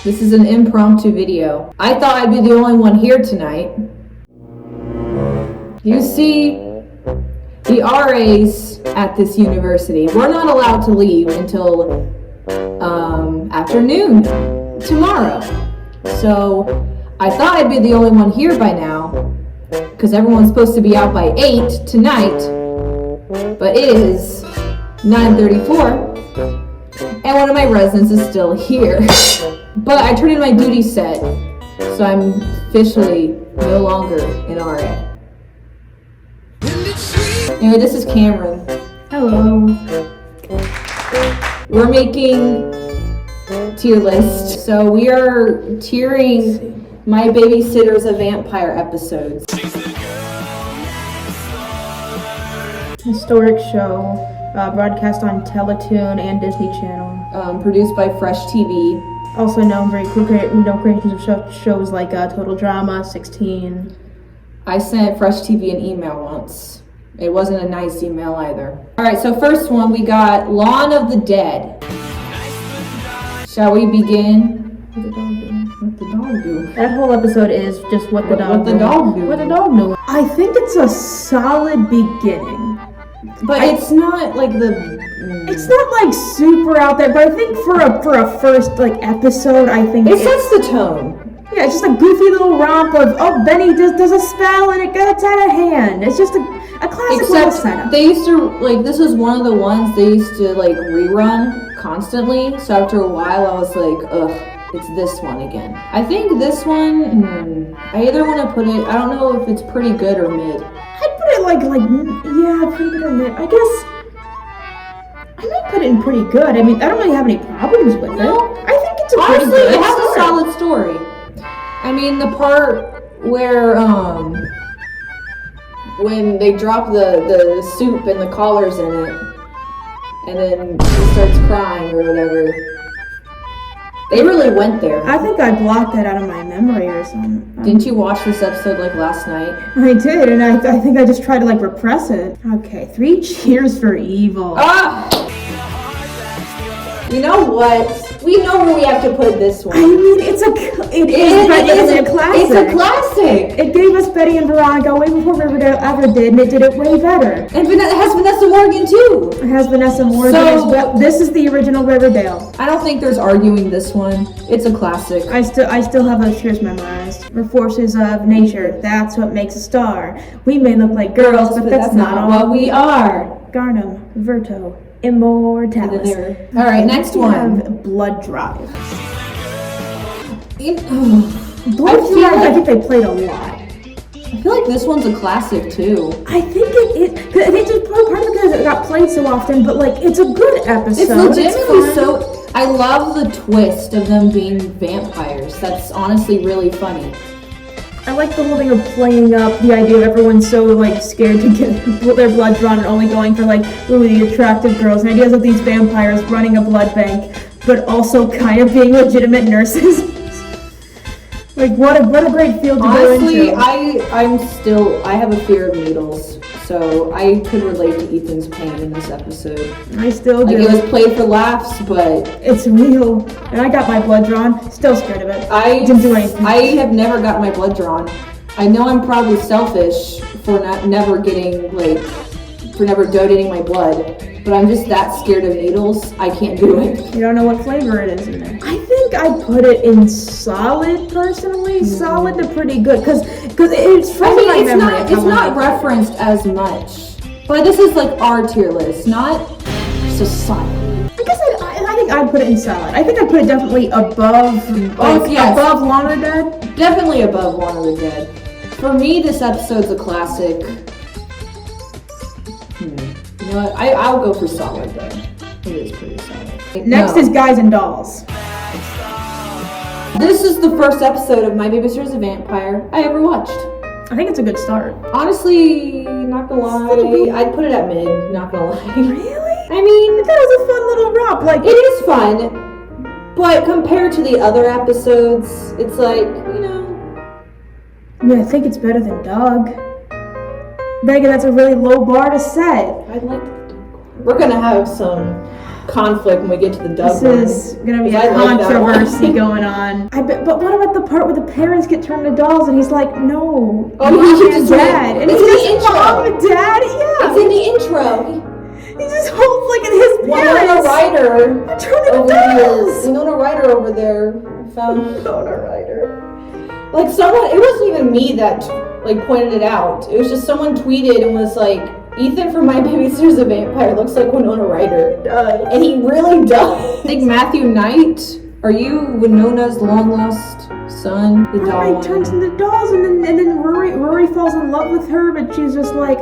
This is an impromptu video. I thought I'd be the only one here tonight. You see, the RAs at this university, we're not allowed to leave until afternoon tomorrow. So I thought I'd be the only one here by now, because everyone's supposed to be out by 8 tonight, but it is 9:34, and one of my residents is still here. But I turned in my duty set, so I'm officially no longer an RA. Anyway, this is Cameron. Hello. We're making tier list. So we are tiering My Babysitter's a Vampire episodes. Historic show, broadcast on Teletoon and Disney Channel. Produced by Fresh TV. Also known for creations of shows like Total Drama, 16. I sent Fresh TV an email once. It wasn't a nice email either. Alright, so first one, we got Lawn of the Dead. Shall we begin? What the dog do? What the dog do? That whole episode is just what the dog do. What the dog do. I think it's a solid beginning. But it's not like the... It's not like super out there, but I think for a first like episode, I think it sets the tone. Yeah, it's just a goofy little romp of, oh, Benny does a spell and it gets out of hand. It's just a classic little setup. They used to, like, this was one of the ones they used to, like, rerun constantly. So after a while, I was like, ugh, it's this one again. I think this one, I either want to put it, I don't know if it's pretty good or mid. I'd put it yeah, pretty good or mid. I guess I might put it in pretty good. I mean, I don't really have any problems with it. I think it's a pretty good Honestly, it has a solid story. I mean, the part where, when they drop the soup and the collars in it, and then he starts crying or whatever, they really went there. I think I blocked that out of my memory or something. Didn't you watch this episode, like, last night? I did, and I think I just tried to, like, repress it. Okay, 3 cheers for evil. Ah! You know what? We know where we have to put this one. I mean, it is a classic. It's a classic. It gave us Betty and Veronica way before Riverdale ever did, and it did it way better. And it has Vanessa Morgan too. It has Vanessa Morgan. So, this is the original Riverdale. I don't think there's arguing this one. It's a classic. I still have those cheers memorized. We're forces of nature. That's what makes a star. We may look like girls, but that's not all what we are. Garnum, Verto. Immortalis. All right, next one. Have Blood Drive. Blood Drive, I think they played a lot. I feel like this one's a classic too. I think it's just part of it because it got played so often, but like it's a good episode. It's legitimately so. I love the twist of them being vampires. That's honestly really funny. I like the whole thing of playing up the idea of everyone so like scared to get their blood drawn and only going for like really attractive girls, and ideas of these vampires running a blood bank, but also kind of being legitimate nurses. Like what a great field to go into. Honestly, I have a fear of needles, so I could relate to Ethan's pain in this episode. I still do. Like, it was played for laughs, but it's real. And I got my blood drawn, still scared of it. I didn't do anything. I have never got my blood drawn. I know I'm probably selfish for never donating my blood, but I'm just that scared of needles, I can't do it. You don't know what flavor it is in there. I think I put it in solid, personally. Solid to pretty good, because it's from my memory. It's not referenced as much, but this is like our tier list, not society. I guess I think I'd put it in solid. I think I'd put it definitely above, above Lawn of the Dead. Definitely above Lawn of the Dead. For me, this episode's a classic. You know what? I'll go for solid though. It is pretty solid. Next is Guys and Dolls. This is the first episode of My Babysitter's a Vampire I ever watched. I think it's a good start. Honestly, not gonna lie, I'd put it at mid, not gonna lie. Really? I mean, I thought it was a fun little romp. Like, it is fun, but compared to the other episodes, it's like, you know. Yeah, I think it's better than Doug. Megan, that's a really low bar to set. I'd like the Doug. We're gonna have some conflict when we get to the dub. This is gonna be a controversy going on. But what about the part where the parents get turned into dolls and he's like, no, mom and dad, and it's just mom and dad. Yeah, it's in the intro. He just holds like in his parents. Winona Ryder over there. I found Winona Ryder. Like someone, it wasn't even me that like pointed it out. It was just someone tweeted and was like, Ethan from My Babysitter's a Vampire looks like Winona Ryder. And he really does. I think Matthew Knight, are you Winona's long lost son? The doll. He turns into dolls and then Rory falls in love with her, but she's just like,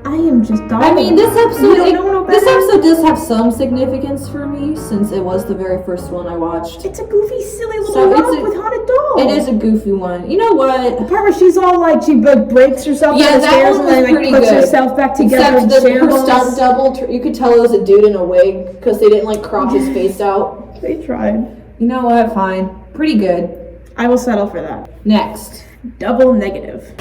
I am just dolls. I mean, this episode does have some significance for me since it was the very first one I watched. It's a goofy, silly little romp with haunted dolls. It is a goofy one. You know what? The part where she's all like, she breaks herself down the stairs and then like puts herself back together. Except her stunt double, you could tell it was a dude in a wig because they didn't like crop his face out. They tried. You know what? Fine. Pretty good. I will settle for that. Next. Double negative.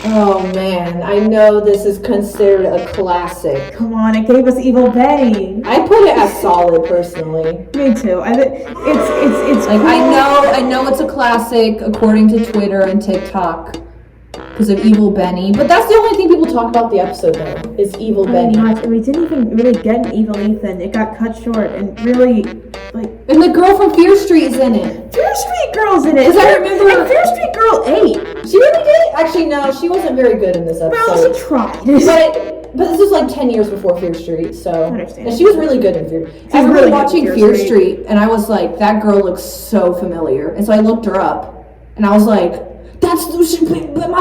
Oh man, I know this is considered a classic. Come on, it gave us Evil Betty. I put it as solid personally. Me too. It's like cool. I know it's a classic according to Twitter and TikTok because of Evil Benny, but that's the only thing people talk about the episode though, is Evil Benny. We didn't even really get an Evil Ethan. It got cut short and really like. And the girl from Fear Street is in it. Fear Street Girl's in it. Because I remember. And Fear Street Girl 8. She really did? Actually, no, she wasn't very good in this episode. Well, she tried. But this was like 10 years before Fear Street, so. I understand. And she was really good in Fear Street. I remember watching Fear Street, and I was like, that girl looks so familiar. And so I looked her up, and I was like, my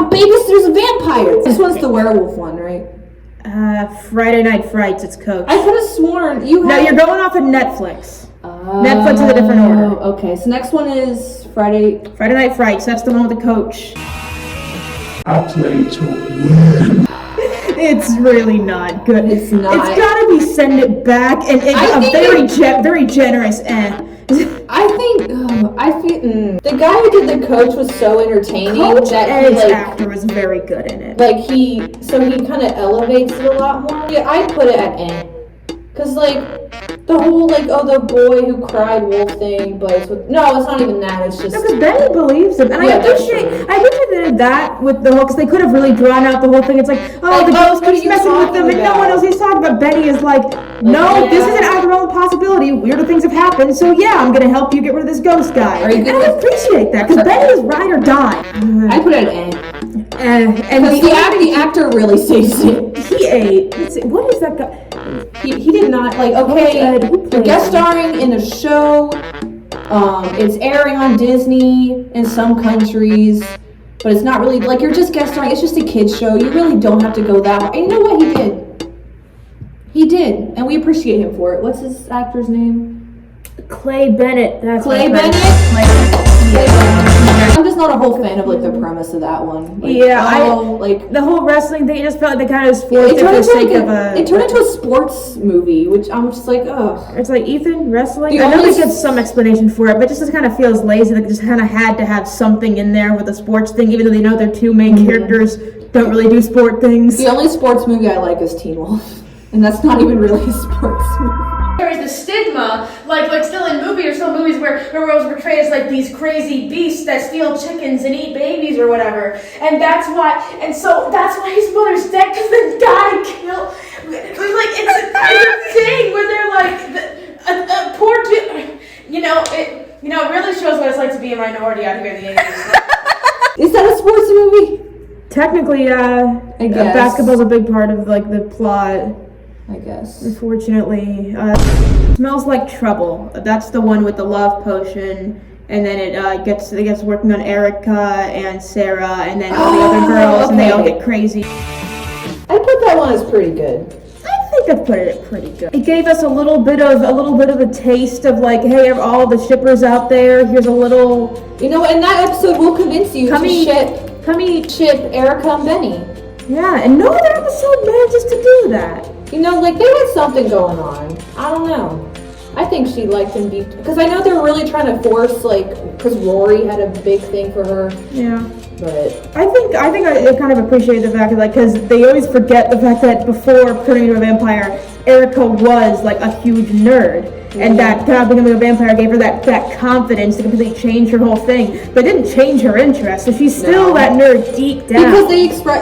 babysitter's a vampire. This one's the werewolf one, right? Friday Night Frights, it's Coach. I could have sworn you had... No, you're going off of Netflix. Netflix is a different order. Okay, so next one is Friday Night Frights, that's the one with the coach. I play to win. It's really not good. It's not. It's gotta be Send It Back and very generous I think the guy who did the coach was so entertaining that his actor was very good in it. Like he kind of elevates it a lot more. Yeah, I put it at N. Cause like the whole the boy who cried wolf thing, but it's not even that. It's just because Benny believes him, and I appreciate they did that with the whole because they could have really drawn out the whole thing. It's like the ghost keeps messing with them, and no one else he's talking about. Benny is like, no, this isn't out of the realm of possibility. Weirder things have happened, so yeah, I'm gonna help you get rid of this ghost guy. And I appreciate that because Benny is ride or die. I put it at N. And the actor really saves it. He ate. What is that guy? He did not you're guest starring in a show. It's airing on Disney in some countries, but it's not really you're just guest starring. It's just a kids show. You really don't have to go that way. And you know what he did? He did, and we appreciate him for it. What's his actor's name? Clay Bennett. That's Clay Bennett. I'm just not a whole fan of the premise of that one. The whole wrestling thing. It just felt like they kind of forced it for the sake of a. It turned into a sports movie, which I'm just like, ugh. It's like Ethan wrestling. I know they get some explanation for it, but it just kind of feels lazy. Like they just kind of had to have something in there with a sports thing, even though they know their two main characters don't really do sport things. The only sports movie I like is Teen Wolf, and that's not even really a sports movie. The stigma, like still in movies where girls are portrayed as these crazy beasts that steal chickens and eat babies or whatever, and that's why his mother's dead because the guy killed. It's a thing where they're a poor dude. It really shows what it's like to be a minority out here in the 80s. Is that a sports movie? Technically, I guess basketball's a big part of the plot. I guess. Unfortunately, Smells Like Trouble. That's the one with the love potion, and then it gets working on Erica and Sarah, and then all the other girls, and they all get crazy. I put that one as pretty good. I think I put it pretty good. It gave us a little bit of a taste of hey, all the shippers out there. Here's a little. In that episode, we'll convince you to ship Erica and Benny. Yeah, and no other episode manages to do that. They had something going on. I don't know. I think she liked him because I know they're really trying to force because Rory had a big thing for her. Yeah. But I think I kind of appreciate the fact that because they always forget the fact that before turning into a vampire, Erica was like a huge nerd. And that becoming a vampire gave her that confidence to completely change her whole thing. But it didn't change her interest, so she's still that nerd deep down. Because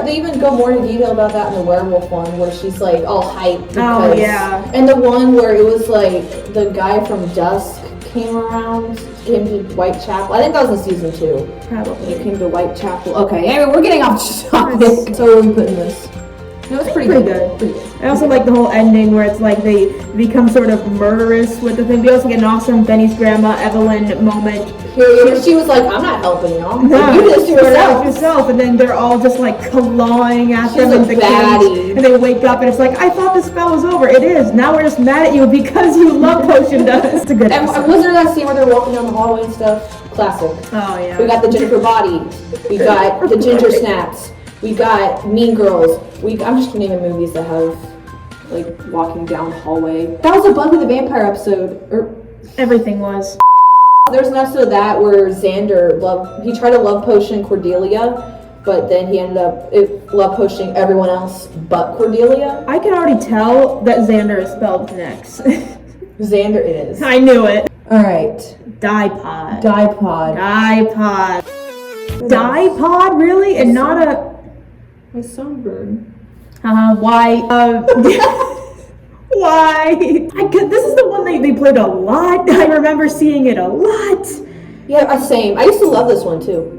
they even go more into detail about that in the werewolf one, where she's like all hyped. Oh yeah. And the one where it was like the guy from Dusk came to Whitechapel. I think that was in season 2. Probably. He came to Whitechapel. Okay, anyway, we're getting off topic. So where are we putting this? No, it's pretty good. Pretty good. I also like the whole ending where it's like they become sort of murderous with the thing. We also get an awesome Benny's grandma Evelyn moment. Here, she was like, "I'm not helping y'all. No, you do this to yourself." And then they're all just like clawing at them a with the baddie. kids. And they wake up and it's like, "I thought the spell was over. It is. Now we're just mad at you because you love potioned us." It's a good episode. And was there that scene where they're walking down the hallway and stuff? Classic. Oh yeah. We got the Jennifer Body. We got the Ginger Snaps. We got Mean Girls. I'm just naming movies that have like walking down the hallway. That was a Buffy the Vampire episode. Everything was. There's an episode of that where Xander he tried to love potion Cordelia, but then he ended up love potioning everyone else but Cordelia. I can already tell that Xander is spelled next. Xander is. I knew it. Alright. Dipod. Dipod, really? And not a... My sunburn. Why? Why? This is the one they played a lot. I remember seeing it a lot. Yeah, same. I used to love this one too.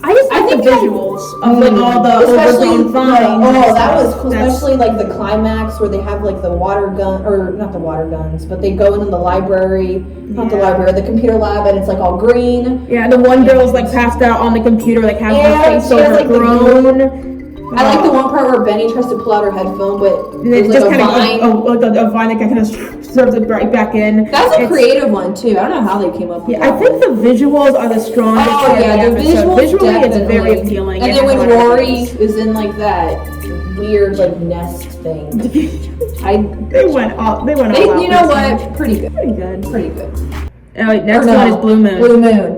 I think the visuals of like all the overgrown vines. That was cool. Especially like the climax where they have like the water gun, or not the water guns, but they go into the library, the computer lab, and it's like all green. Yeah, the one girl's like passed out on the computer, like has her face overgrown. I like the one part where Benny tries to pull out her headphone, but it's there's just like a vine that kind of serves it right back in. That's a creative one too. I don't know how they came up with that. I think the visuals are the strongest part of the episode. Visually, it's very appealing. And then when Rory is in like that weird like nest thing, they went all out. You know what? Pretty good. Oh, wait, next one is Blue Moon. Blue Moon.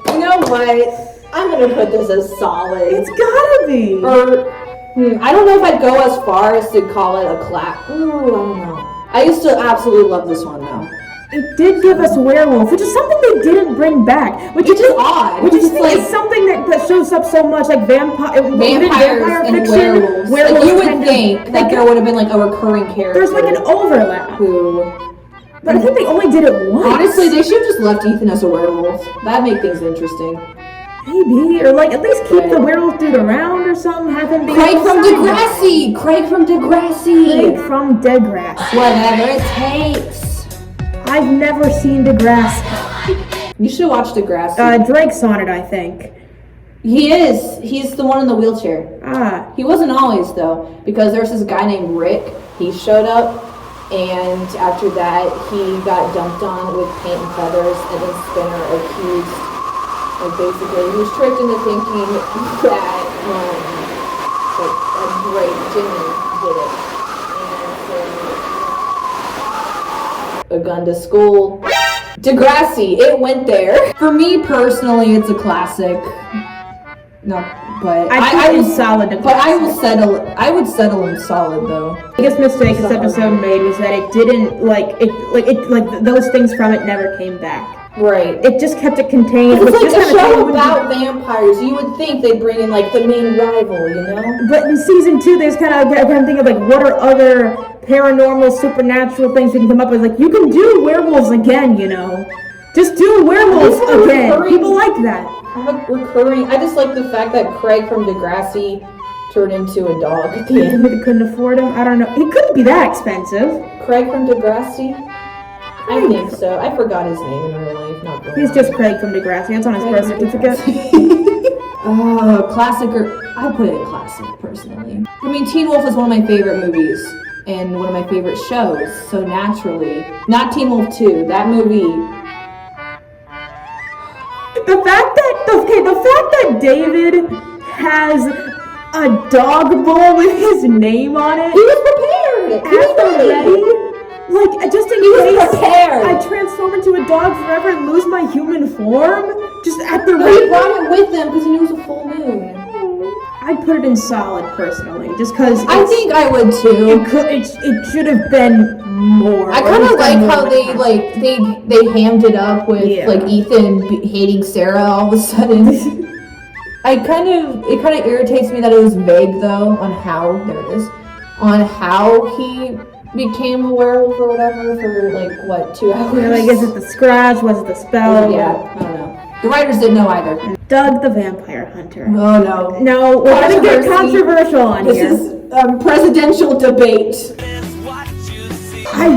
You know what? I'm gonna put this as solid. It's gotta be. I don't know if I'd go as far as to call it a clap. Ooh, I don't know. I used to absolutely love this one though. It did give us werewolf, which is something they didn't bring back. Which is odd. Which is like something that shows up so much, like vampires and werewolves. Like you would think that there would have been like a recurring character. There's like an overlap. But I think they only did it once. Honestly, they should have just left Ethan as a werewolf. That'd make things interesting. Maybe, or like at least keep the werewolf dude around or something. Have him be Craig from Degrassi. Whatever it takes. I've never seen Degrassi. You should watch Degrassi. Drake's on it, I think. He is. He's the one in the wheelchair. He wasn't always though, because there's this guy named Rick. He showed up, and after that, he got dumped on with paint and feathers, and then Spinner accused. Like basically, he was tricked into thinking that Jimmy did it, and so a gun to school. Degrassi, it went there. For me personally, it's a classic. No, but I would solid. But I would settle in solid though. The biggest mistake this episode made was that it didn't those things from it never came back. Right. It just kept it contained. It's like a show about vampires. You would think they'd bring in like the main rival, you know? But in season 2, they just kind of think of like what are other paranormal, supernatural things we can come up with. Like you can do werewolves again, you know? Just do werewolves again. People like that. I just like the fact that Craig from Degrassi turned into a dog at the end. They couldn't afford him. I don't know. He couldn't be that expensive. Craig from Degrassi? I think so. I forgot his name in real life. Not really. He's just Craig from Degrassi. That's on his birth certificate. Classic. I put it in classic, personally. I mean, Teen Wolf is one of my favorite movies and one of my favorite shows. So naturally, not Teen Wolf 2. That movie. The fact that David has a dog bowl with his name on it. He was prepared. He was ready. Like, just in case I transform into a dog forever and lose my human form, just at the rate. He brought it with him because he knew it was a full moon. I'd put it in solid personally, just because I think I would too. It should have been more. I kind of like how they hammed it up with like Ethan hating Sarah all of a sudden. It kind of irritates me that it was vague though on how he became a werewolf or whatever for like what 2 hours. Yeah, like, is it the scratch? Was it the spell? Yeah, I don't know. The writers didn't know either. Doug the Vampire Hunter. Oh no. No, we're gonna get controversial on here. This is presidential debate. I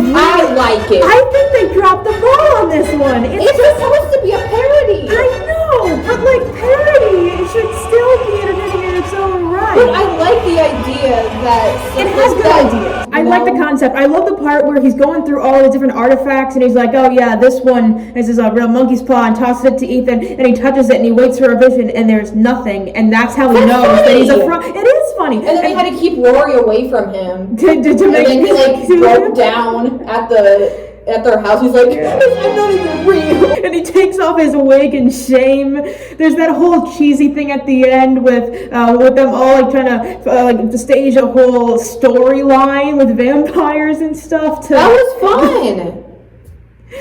like it. I think they dropped the ball on this one. It's just supposed to be a parody. I know, but like parody, it should still be entertaining in its own right. But I like the idea that it has good ideas. I like the concept. I love the part where he's going through all the different artifacts and he's like, oh yeah, this one, this is a real monkey's paw, and tosses it to Ethan, and he touches it and he waits for a vision and there's nothing, and that's how he knows that he's a fraud. It is funny. And then they had to keep Rory away from him. To make he like broke down at their house. He's like, I'm not even real. And he takes off his wig in shame. There's that whole cheesy thing at the end with them all like trying to stage a whole storyline with vampires and stuff. That was fun.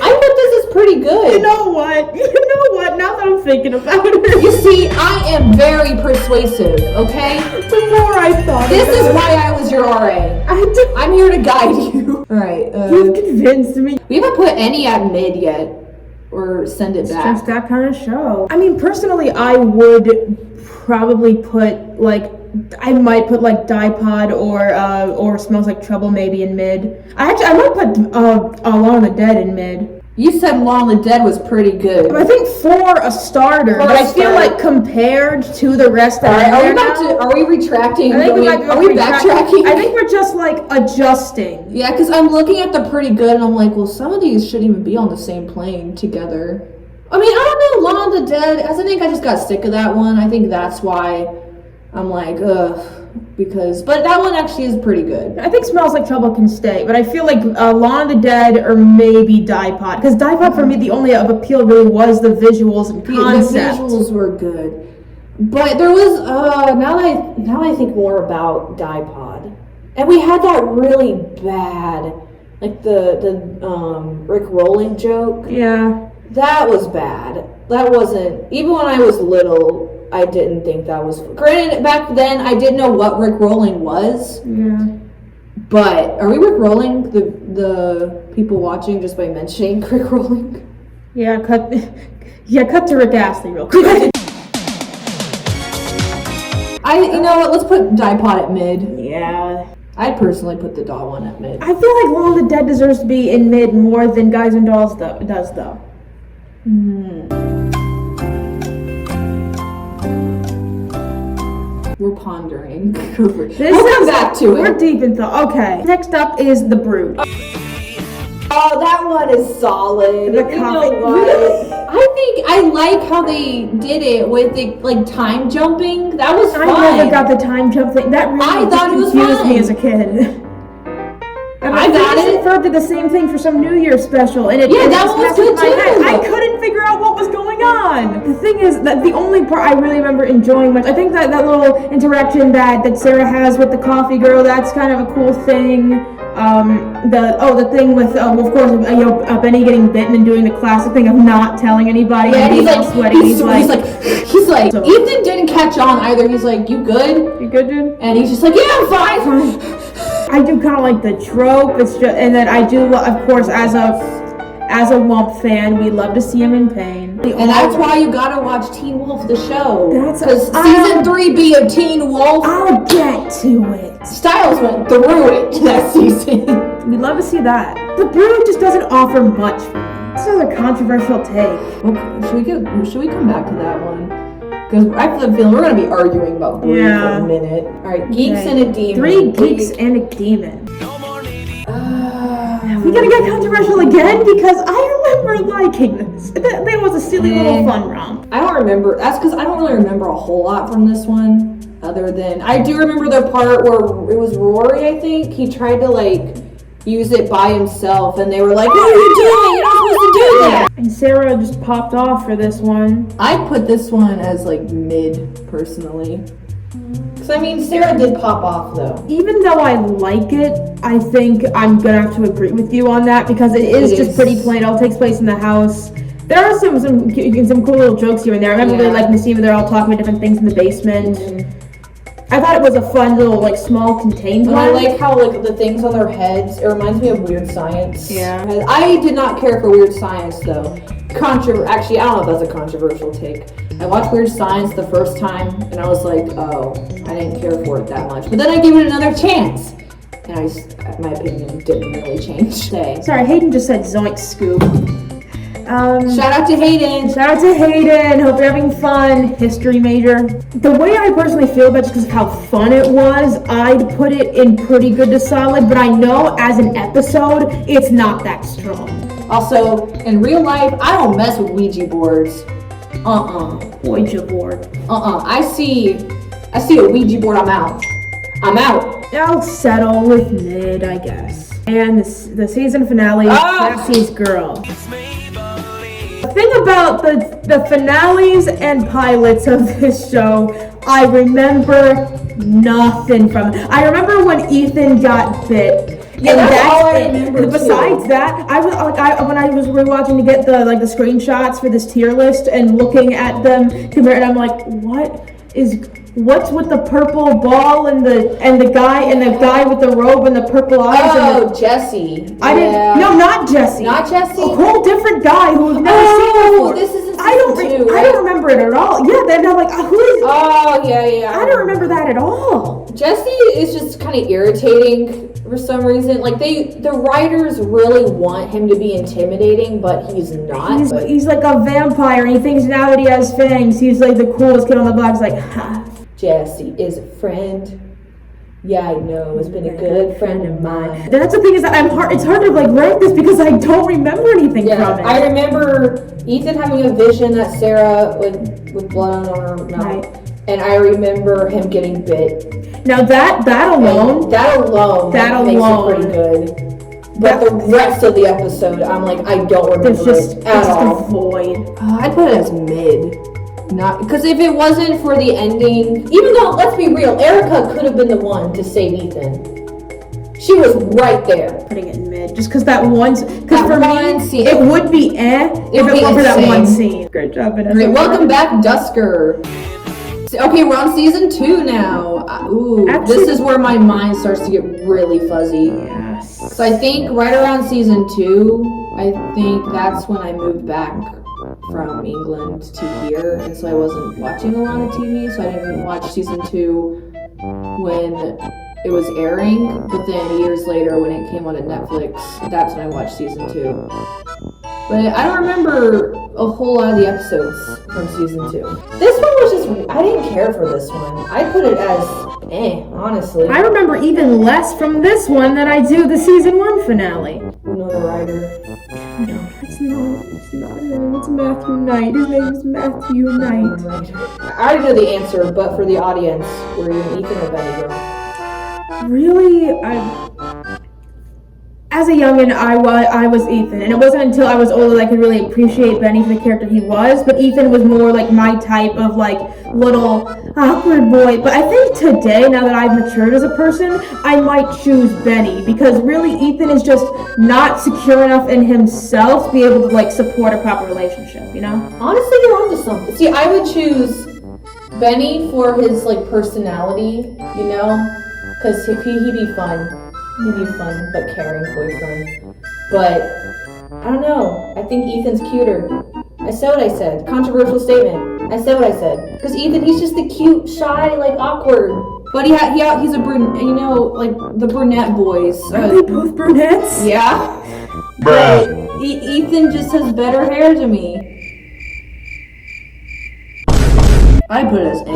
I thought this is pretty good. You know what? Now that I'm thinking about it. You see, I am very persuasive, okay? The more I thought this is why I was your RA. I'm here to guide you. Alright, you've convinced me. We haven't put any at mid yet. Or send it back. It's just that kind of show. I mean, personally, I would probably put, like, I might put, like, Dipod or Smells Like Trouble maybe in mid. I might put Alone of the Dead in mid. You said Long the Dead was pretty good. I think for a starter, but I feel like compared to the rest of it. Are we retracting? Are we backtracking? I think we're just like adjusting. Yeah, because I'm looking at the pretty good and I'm like, well, some of these shouldn't even be on the same plane together. I mean, I don't know, Long the Dead, I think I just got sick of that one. I think that's why I'm like, ugh. But that one actually is pretty good. I think Smells Like Trouble can stay, but I feel like Lawn of the Dead or maybe Dipod. Because Dipod for me, the only of appeal really was the visuals and concept. The visuals were good. But there was, now I think more about Dipod. And we had that really bad, like the Rick Rolling joke. Yeah. That was bad. That wasn't, even when I was little, I didn't think that was... Granted, back then, I didn't know what Rick Rolling was. Yeah. But, are we Rick Rolling the people watching just by mentioning Rick Rolling? Yeah, cut to Rick Astley real quick. You know what, let's put Dipod at mid. Yeah. I'd personally put the doll one at mid. I feel like Lawn of the Dead deserves to be in mid more than Guys and Dolls does, though. We're pondering. We'll come back to it. We're deep in thought. Okay. Next up is The Brewed. Oh, that one is solid. The coffee. Really? I like how they did it with the like time jumping. That was fun. I never got the time jump thing. That really confused me as a kid. I got it. Verb did the same thing for some New Year's special, and that one was good too. I couldn't figure out what was going on. The thing is that the only part I really remember enjoying much, I think that little interaction that Sarah has with the coffee girl, that's kind of a cool thing. The thing with of course Benny getting bitten and doing the classic thing of not telling anybody. Yeah, and he's like sweaty. He's like so, Ethan didn't catch on either. He's like, you good? You good, dude? And he's just like, yeah, I'm fine. I do kind of like the trope. It's just, and then I do, of course, as a Wump fan, we love to see him in pain. And that's why you gotta watch Teen Wolf the show. Because season 3B of Teen Wolf. I'll get to it. Styles went through it that season. We'd love to see that. The Brewed just doesn't offer much for me. This is a controversial take. Okay, should we come back to that one? Because I have a feeling we're going to be arguing about Brewed for a minute. Alright, Geeks and a Demon. 3 Geeks and a Demon. We gotta get controversial again because I remember liking this. That was a silly little fun romp. I don't remember. That's because I don't really remember a whole lot from this one. Other than, I do remember the part where it was Rory, I think. He tried to like use it by himself and they were like, what are you doing? You're not supposed to do that. And Sarah just popped off for this one. I'd put this one as like mid, personally. Because I mean, Sarah did pop off though. Even though I like it, I think I'm gonna have to agree with you on that because it is just pretty plain. It all takes place in the house. There are some cool little jokes here and there. I remember really liking the scene where they're all talking about different things in the basement. I thought it was a fun little, like, small contained one. I like how, like, the things on their heads, it reminds me of Weird Science. Yeah. I did not care for Weird Science, though. Actually, I don't know if that's a controversial take. I watched Weird Science the first time, and I was like, oh, I didn't care for it that much. But then I gave it another chance. And my opinion didn't really change. Sorry, Hayden just said zoink scoop. Shout out to Hayden. Shout out to Hayden. Hope you're having fun. History major. The way I personally feel about it, just because of how fun it was, I'd put it in pretty good to solid, but I know as an episode, it's not that strong. Also, in real life, I don't mess with Ouija boards. Ouija board. I see a Ouija board, I'm out. I'll settle with mid, I guess. And the season finale, Jesse's girl. The thing about the finales and pilots of this show, I remember nothing from it. I remember when Ethan got bit. Yeah, and that's all I remember. Besides that, when I was rewatching to get the screenshots for this tier list and looking at them, and I'm like, what's with the purple ball and the guy with the robe and the purple eyes? Oh, Jessie. No, not Jessie. Not Jessie? A whole different guy who we've never seen before. This isn't I don't remember it at all. Yeah, then I'm like, who is? Oh, yeah. I don't remember that at all. Jessie is just kind of irritating for some reason. Like the writers really want him to be intimidating, but he's not. He's like a vampire, and he thinks now that he has fangs, he's like the coolest kid on the block. He's like, ha. Jessie is a friend. Yeah, I know. It's been a good friend of mine. That's the thing is that it's hard to like rank this because I don't remember anything from it. I remember Ethan having a vision that Sarah with blood on her mouth, right. And I remember him getting bit. Now that alone makes it pretty good. But the rest of the episode, I'm like, I don't remember it at all. A void. I'd put it as mid. Not because if it wasn't for the ending, even though let's be real, Erica could have been the one to save Ethan. She was right there. Putting it in mid, just because that one scene, it would be if it wasn't for that one scene. Great job, Vanessa. Great. Welcome back, Dusker. Okay, we're on season 2 now. This is where my mind starts to get really fuzzy. Yes. So I think right around season 2, I think that's when I moved back from England to here, and so I wasn't watching a lot of TV, so I didn't watch season 2 when it was airing, but then years later when it came on Netflix, that's when I watched season 2. But I don't remember a whole lot of the episodes from season 2. This one was just, I didn't care for this one. I put it as honestly. I remember even less from this one than I do the season 1 finale. Another writer. No, it's not him. It's Matthew Knight. His name is Matthew Knight. I already know the answer, but for the audience, were you an Ethan or Benny girl? Really, as a youngin', I was Ethan, and it wasn't until I was older that I could really appreciate Benny for the character he was, but Ethan was more like my type of like little awkward boy. But I think today, now that I've matured as a person, I might choose Benny, because really Ethan is just not secure enough in himself to be able to like support a proper relationship, you know? Honestly, you're onto something. See, I would choose Benny for his like personality, you know? Because he'd be fun. He'd be a fun but caring boyfriend. But I don't know. I think Ethan's cuter. I said what I said. Controversial statement. I said what I said. Because Ethan, he's just the cute, shy, like awkward. But he's a brunette. You know, like the brunette boys. Are they both brunettes? Yeah. But Ethan just has better hair to me. I put it as I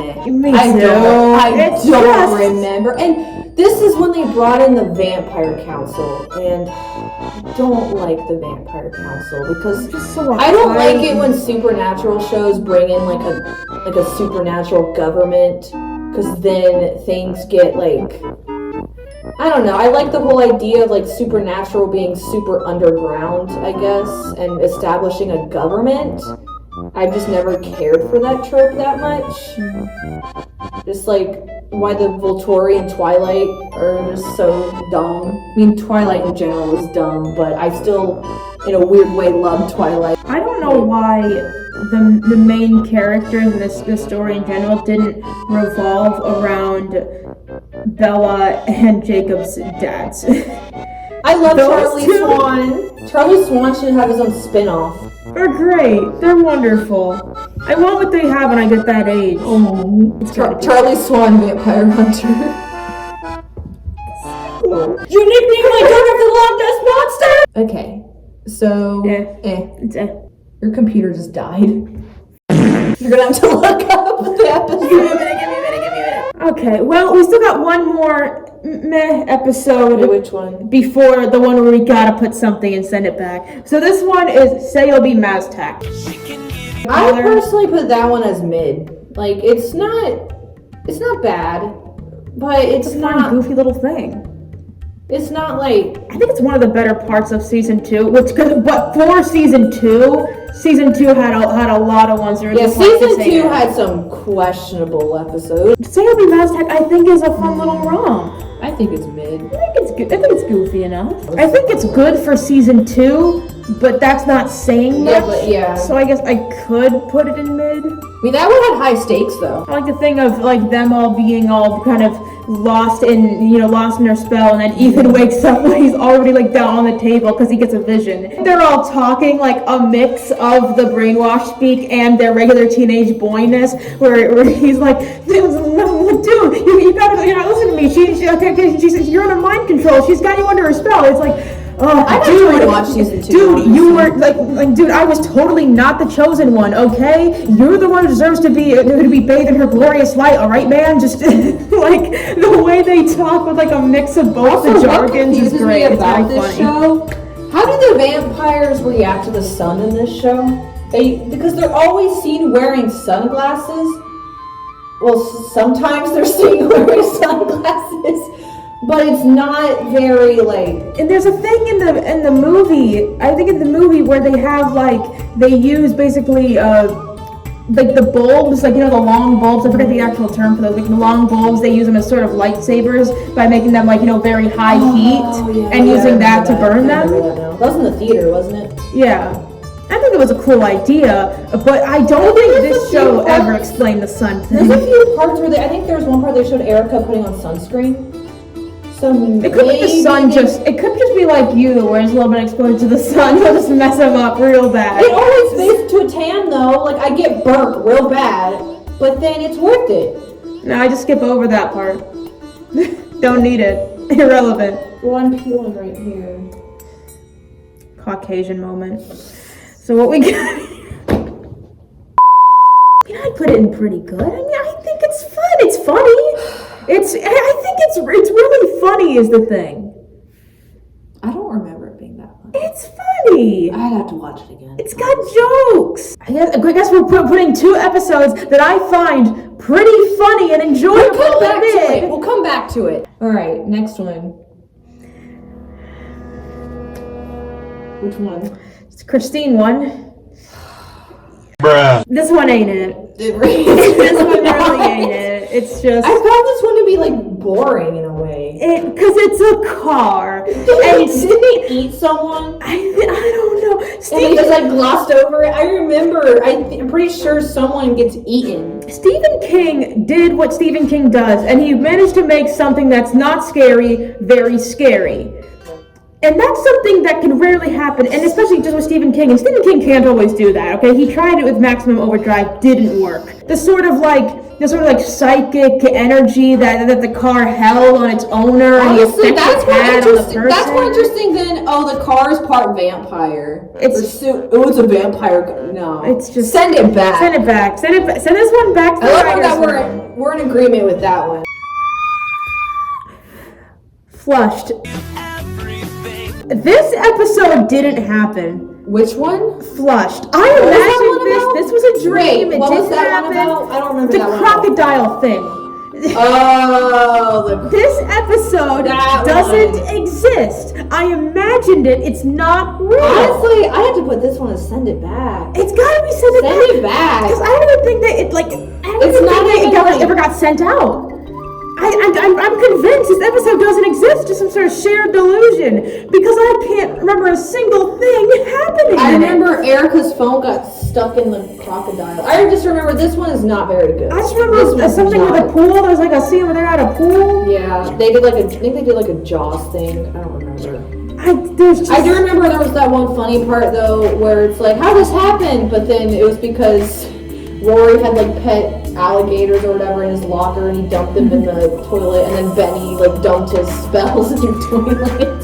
don't remember. And this is when they brought in the Vampire Council, and I don't like the Vampire Council because I don't like it when supernatural shows bring in like a supernatural government, because then things get like, I don't know. I like the whole idea of like supernatural being super underground, I guess, and establishing a government. I've just never cared for that trope that much. Just like why the Volturi and Twilight are just so dumb. I mean, Twilight in general is dumb, but I still, in a weird way, love Twilight. I don't know why the main characters in this story in general didn't revolve around Bella and Jacob's dads. I love Those Charlie two? Swan. Charlie Swan should have his own spin-off. They're great. They're wonderful. I want what they have when I get that age. Oh, It's gotta be- Charlie Swan, Vampire Hunter. You nicknamed my daughter the Loch Ness Monster? Okay, so It's your computer just died. You're gonna have to look up the episode. Give me a minute. Okay, well, we still got one more meh episode. Which one? Before the one where we gotta put something and send it back. So this one is Say You'll Be Maztak. I personally put that one as mid. Like, it's not bad, but it's Fun, not. goofy little thing. It's not like. I think it's one of the better parts of season 2. But for season 2 had a lot of ones that were Yeah, just like season the 2 same. had some questionable episodes. Say You'll Be Maztak, I think, is a fun little rom. I think it's mid. I think it's good. I think it's goofy enough. I think it's good for season 2, but that's not saying much. Yeah, but yeah. So I guess I could put it in mid. I mean, that one had high stakes though. I like the thing of like them all being all kind of lost in their spell, and then Ethan wakes up when he's already like down on the table because he gets a vision. They're all talking like a mix of the brainwash speak and their regular teenage boyness, where he's like, dude, you're not listening to me. She says you're under mind control. She's got you under her spell. It's like, oh, I dude, to watch season 2. dude, honestly. you were like, dude, I was totally not the chosen one. Okay, you're the one who deserves to be bathed in her glorious light. All right, man. Just like the way they talk with like a mix of both Also, the what jargons is confuses great. me It's about very this funny. show? How do the vampires react to the sun in this show? Because they're always seen wearing sunglasses. Well, sometimes they're seen wearing sunglasses, but it's not very like. And there's a thing in the movie, I think in the movie where they have like they use basically like the bulbs, like the long bulbs. I forget the actual term for those. Like the long bulbs, they use them as sort of lightsabers by making them like very high heat and using that to burn them. That was in the theater, wasn't it? Yeah. I think it was a cool idea, but I don't think this show ever explained the sun thing. There's a few parts where I think there was one part they showed Erica putting on sunscreen. So It could be the sun it could just be like you, where it's a little bit exposed to the sun, it'll just mess them up real bad. It always fades to a tan though. Like I get burnt real bad, but then it's worth it. No, I just skip over that part. Don't need it. Irrelevant. Well, I'm peeling right here. Caucasian moment. So what we got I'd put it in pretty good. I mean, I think it's fun. It's funny. I think it's really funny is the thing. I don't remember it being that funny. It's funny. I'd have to watch it again. It's got jokes. I guess we're putting 2 episodes that I find pretty funny and enjoyable. We'll come back to it. All right, next one. Which one? It's Christine one. Bruh. This one ain't it. This one really ain't it. It's just I found this one to be like boring in a way. because it's a car. And Didn't they eat someone? I don't know. And they Stephen, just like glossed over it. I remember. I'm pretty sure someone gets eaten. Stephen King did what Stephen King does, and he managed to make something that's not scary very scary. And that's something that can rarely happen, and especially just with Stephen King. And Stephen King can't always do that, okay? He tried it with Maximum Overdrive, didn't work. The sort of like psychic energy that the car held on its owner, Honestly, and the effect it had on the person. That's more interesting than the car is part vampire. It's a vampire. No, It's just send it back. Send it back. Send this one back to the I love writers' that room. we're in agreement with that one. Flushed. This episode didn't happen. Which one? Flushed. I What was that imagined one about? this was a dream. Wait, It what didn't was that happen. one about? I don't remember The that one. crocodile thing. Oh, This episode That doesn't one. exist. I imagined it. It's not real. honestly, I had to put this one as send it back. It's gotta be sent Send it back. Because I don't even think that it like. I don't It's even not think that even it like- ever got sent out. I'm convinced this episode doesn't exist, just some sort of shared delusion, because I can't remember a single thing happening. I remember Erica's phone got stuck in the crocodile. I just remember this one is not very good. I just remember something with a pool. There was like a scene where they're at a pool. Yeah, I think they did like a Jaws thing. I don't remember. I do remember there was that one funny part though, where it's like, how this happened? But then it was because Rory had like pet alligators or whatever in his locker, and he dumped them in the toilet, and then Benny like dumped his spells in the toilet.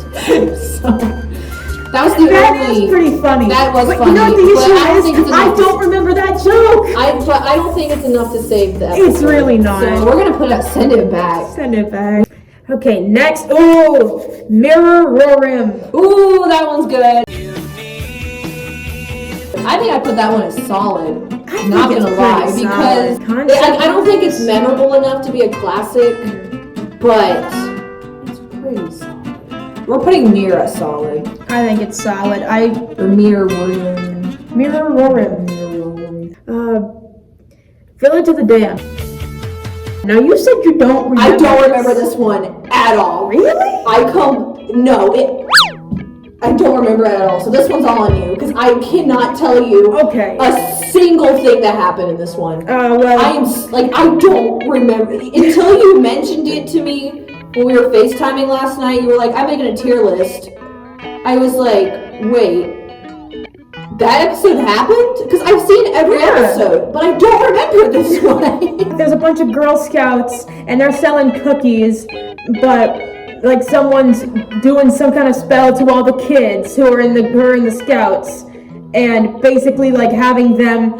So that was the that only. was pretty funny. That was but funny. You know what the issue is? I don't remember that joke. But I don't think it's enough to save the episode. It's really not. So we're gonna send it back. Send it back. Okay, next. Ooh, Mirror rorriM. Ooh, that one's good. I think I put that one as solid. Not gonna lie, because I don't think it's memorable enough to be a classic, but it's pretty solid. We're putting Mirror as solid. I think it's solid. Or Mirror rorriM. Mirror rorriM. Village of the Damned. Now you said you don't remember. I don't remember this one at all. Really? I don't remember it at all. So this one's all on you, because I cannot tell you a single thing that happened in this one. I don't remember until you mentioned it to me when we were FaceTiming last night. You were like, I'm making a tier list. I was like, wait, that episode happened? Because I've seen every episode, but I don't remember this one. There's a bunch of Girl Scouts, and they're selling cookies, but like someone's doing some kind of spell to all the kids who are in the Scouts, and basically like having them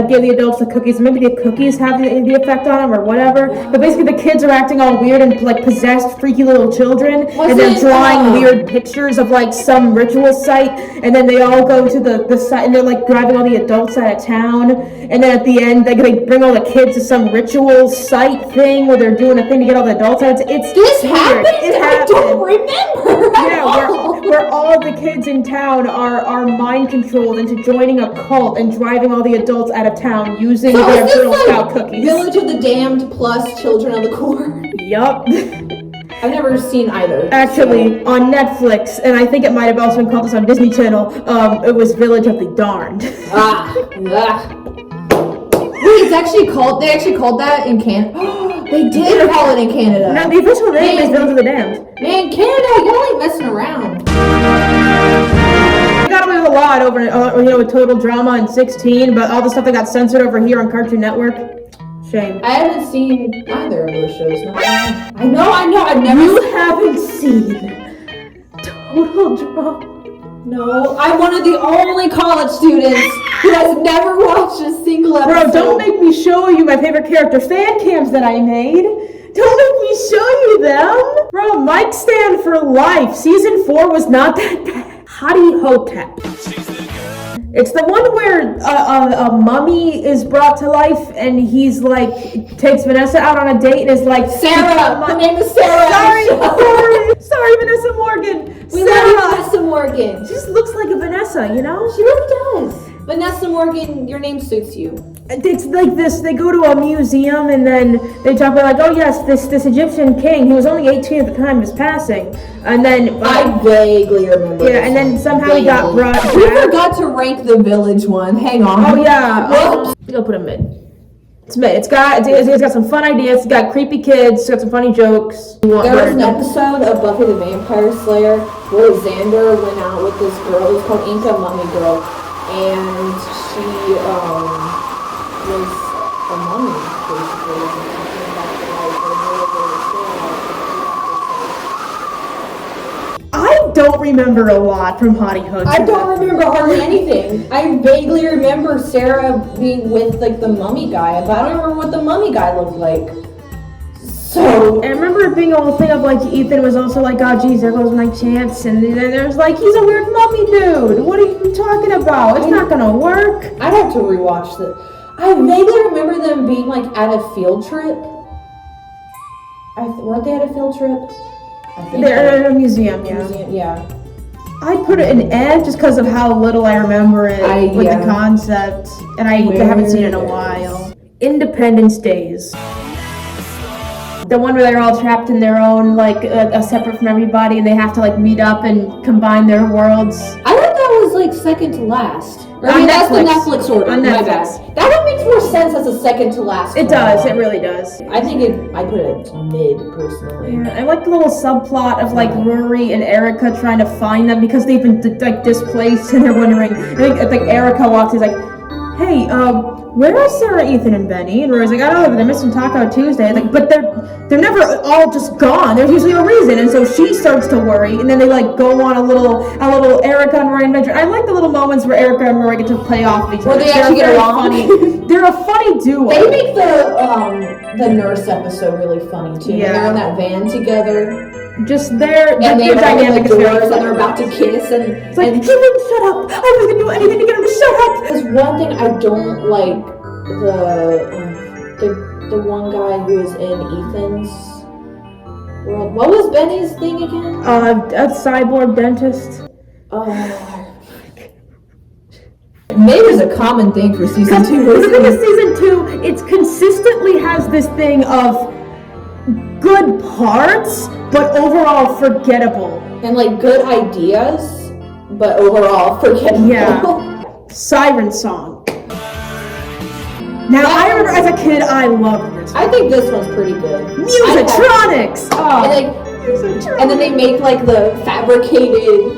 give the adults the cookies. Maybe the cookies have the effect on them or whatever. But basically the kids are acting all weird and like possessed, freaky little children, and they're drawing weird pictures of like some ritual site. And then they all go to the site, and they're like driving all the adults out of town. And then at the end, they bring all the kids to some ritual site thing where they're doing a thing to get all the adults out. It's this weird. happened? It happened. I don't remember. Yeah, where all the kids in town are mind controlled into joining a cult and driving all the adults out of town using their Girl Scout cookies. Village of the Damned plus Children of the Corn. Yup. I've never seen either. Actually, on Netflix, and I think it might have also been called this on Disney Channel, it was Village of the Darned. Wait, they actually called that in Canada. They did call it in Canada. No, the official name is Village of the Damned. Man, Canada, y'all ain't messing around. We got away with a lot over, with Total Drama and 16, but all the stuff that got censored over here on Cartoon Network, shame. I haven't seen either of those shows. No. I know, I've never. You haven't seen Total Drama? No, I'm one of the only college students who has never watched a single episode. Bro, don't make me show you my favorite character fan cams that I made. Don't make me show you them. Bro, Mike stand for life. Season 4 was not that bad. Hottie Ho-Tep. It's the one where a mummy is brought to life, and he's like, takes Vanessa out on a date and is like, Sarah! Her name is Sarah! Sorry, Vanessa Morgan! We love Vanessa Morgan. She just looks like a Vanessa, you know? She really does. Vanessa Morgan, your name suits you. It's like this, they go to a museum and then they talk about like, oh yes, this Egyptian king, he was only 18 at the time of his passing. And then... I vaguely remember. Yeah, and then somehow he got brought back. We forgot to rank the village one. Hang on. Oh yeah. Whoops. I'll put it mid. It's mid. It's got some fun ideas, it's got creepy kids, it's got some funny jokes. There was an episode of Buffy the Vampire Slayer where Xander went out with this girl, it was called Inca Mummy Girl, and she was a mummy, basically. I don't remember a lot from Hottie Ho-Tep. I don't remember hardly anything. I vaguely remember Sarah being with like the mummy guy, but I don't remember what the mummy guy looked like. So I remember it being a whole thing of like Ethan was also like, oh geez, there goes my chance, and then there's like, he's a weird mummy dude. What are you talking about? It's not gonna work. I'd have to rewatch this. I vaguely remember them being like at a field trip. Weren't they at a field trip? I think they're in a museum, yeah. Yeah. I'd put it in Ed just because of how little I remember it with the concept, and I haven't seen it in a while. Independence Days. The one where they're all trapped in their own, like, separate from everybody, and they have to, like, meet up and combine their worlds. I thought that was like second to last. On that's the Netflix. Netflix order. On My Netflix. bad. That one makes more sense as a second to last. It does, it really does. I think I put it at mid, personally. Yeah, I like the little subplot of like Rory and Erica trying to find them because they've been like displaced and they're wondering. I think like Erica walks, he's like, "Hey, where are Sarah, Ethan, and Benny?" And Rory's like, "I don't know, they're missing Taco Tuesday." Like, but they're never all just gone. There's usually a reason, and so she starts to worry, and then they like go on a little Erica and Rory adventure. I like the little moments where Erica and Rory get to play off of each other. Where they actually get along. Funny. They're a funny duo. They make the nurse episode really funny too. Yeah. They're in that van together. Just their And they open dynamic the is very doors and funny. they're about to kiss and It's like, he wouldn't shut up. I was gonna do anything to get him to shut up. There's one thing I don't like, the one guy who was in Ethan's world. What was Benny's thing again? A cyborg dentist. Maybe it's a common thing for season 2. The thing is, season 2, it consistently has this thing of good parts, but overall forgettable. And like good ideas, but overall forgettable. Yeah. Siren Song. Now, I remember as a kid, I loved this. I think this one's pretty good. Musitronics! And then they make like the fabricated.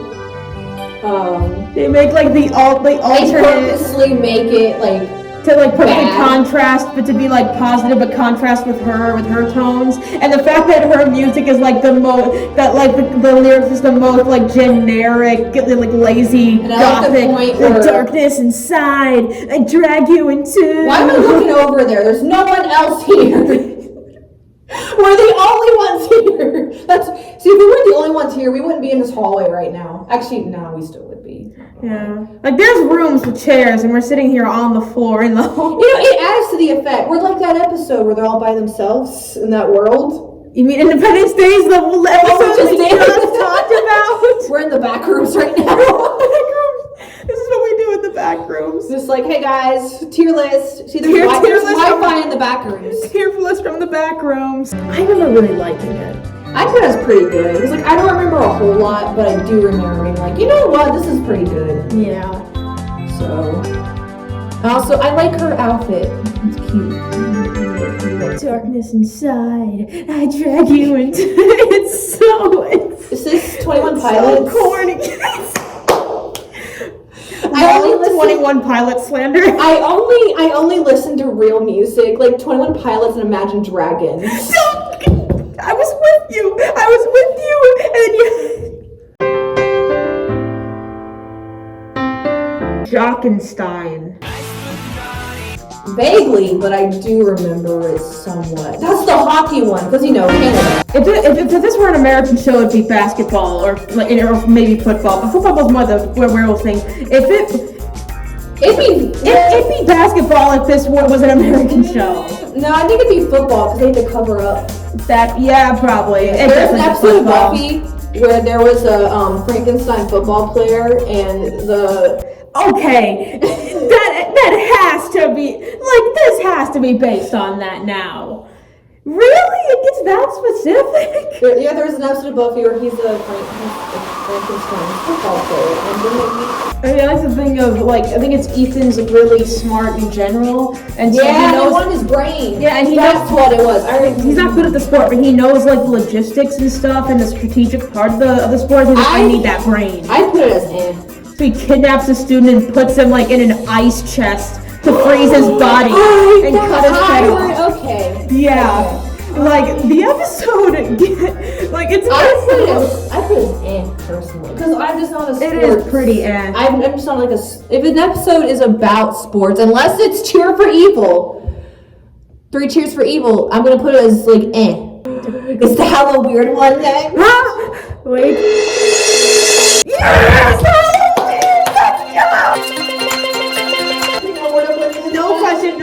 They make like the They alternate purposely make it like to like perfect bad. contrast, but to be like positive, but contrast with her tones. And the fact that her music is like the most, that like the lyrics is the most like generic, like lazy, And I like the gothic, point the where- darkness inside, I drag you into. Why am I looking over there? There's no one else here. We're the only ones here. See, if we were the only ones here, we wouldn't be in this hallway right now. Actually, no, we still would be. Yeah. Like there's rooms with chairs and we're sitting here on the floor in the hall. You know, it adds to the effect. We're like that episode where they're all by themselves in that world. You mean Independence Day is the episode we just talked about? We're in the back rooms right now. This is what we do in the back rooms. Just like, hey guys, tier list. See, there's Tier there's list Wi-Fi in the back rooms. Here for us from the back rooms. I remember really liking it. I thought it was pretty good. It was like, I don't remember a whole lot, but I do remember being like, you know what, this is pretty good. Yeah. So, also, I like her outfit. It's cute. Darkness inside, I drag you into it's so. Is this 21 so Pilots? corny. I only listen. 21 Pilot slander. I only listen to real music, like 21 Pilots and Imagine Dragons. I was with you, and then you. Jockenstein. Vaguely, but I do remember it somewhat. That's the hockey one, because you know, Canada. If this were an American show, it'd be basketball or maybe football. But football was more the werewolf thing. It'd be basketball if this was an American show. No, I think it'd be football because they had to cover up. That probably. There's an episode of Buffy where there was a Frankenstein football player and the. Okay, that has to be this has to be based on that now. Really? It gets that specific? Yeah, there's an episode of Buffy where he's a Frankenstein football player. I mean, that's the thing of I think it's Ethan's really smart in general, and so he he knows. won his brain. Yeah, and that's what it was. He's not good at the sport, but he knows logistics and stuff and the strategic part of the sport. He's like, I need that brain. I put it as So he kidnaps a student and puts him in an ice chest to freeze his body and cut his head off. Okay. Yeah. The episode, it's I put it as personally because I'm just not a sports. It is pretty I'm just not if an episode is about sports, unless it's Cheer for Evil, 3 Cheers for Evil, I'm gonna put it as It's the Halloweird one next. Wait. Yes! No question,